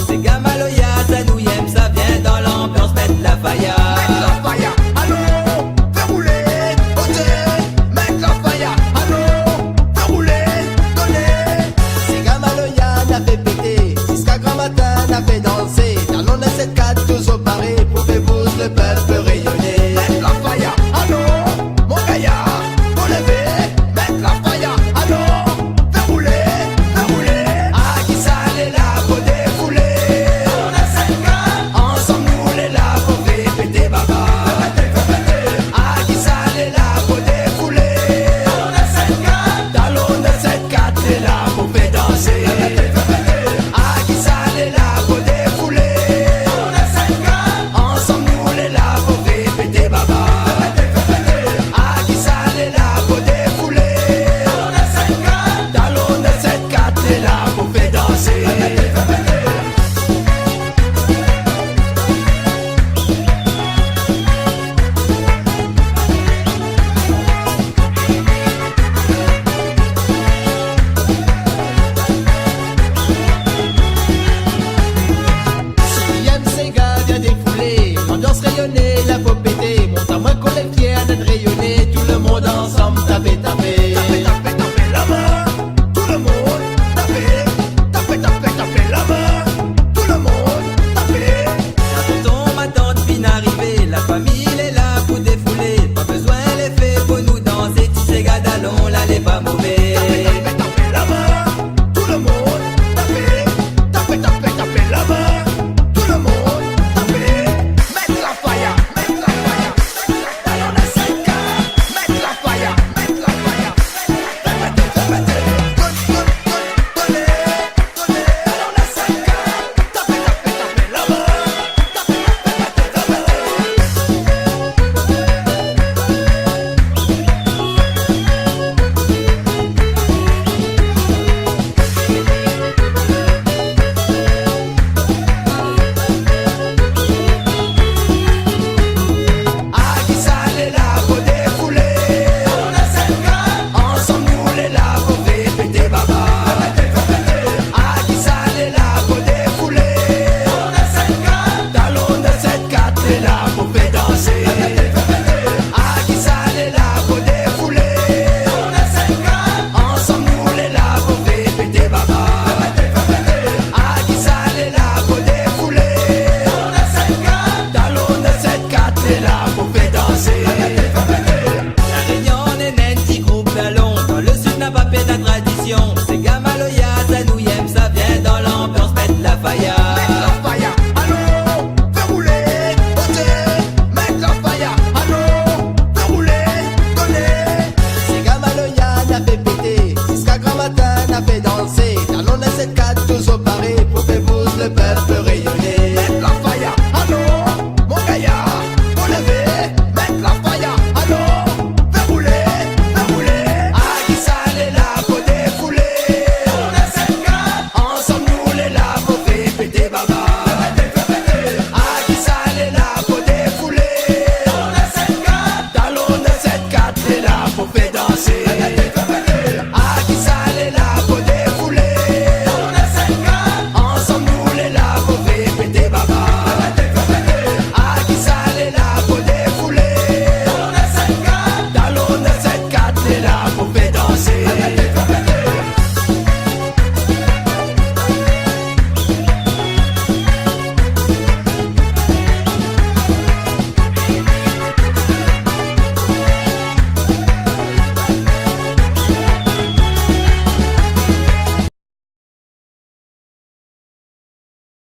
C'est Gamaloya, ça nous aime, ça vient dans l'ambiance, mettre la faïa. Mettre la faïa, allons, fais rouler, donnez. Mettre la faïa, allons, fais rouler, donnez. C'est Gamaloya, n'a fait péter, jusqu'à grand matin, n'a fait danser. Talon de cette 4, tous au paré, pour faire bouge le peuple rayonner. Mettre la faïa, allons, mon gaillard, pour lever. Mettre la faïa, allons, fais rouler, fais rouler. Ah, qui s'allait là pour défouler. Ensemble nous les là pour faire péter baba. Ah, qui s'allait là pour défouler. Talon de cette 4 est là pour faire danser. Ah, qui s'allait là pour défouler. Ensemble nous les là pour faire péter baba. Ah, qui s'allait là pour défouler. Talon de cette 4 est là pour faire danser. L'ambiance rayonnée, la pop pété. Monte à moi qu'on est fiers d'être rayonné. Tout le monde ensemble, taper, taper. Tapez, tapez, tapez la main, tout le monde, tapez, tapez, tapez, tapez la main, tout le monde, tapez. La tonton, ma tante vient d'arriver. La famille est là pour défouler. Pas besoin les faits pour nous danser. Tu sais, gadalon, là, les pas mauvais.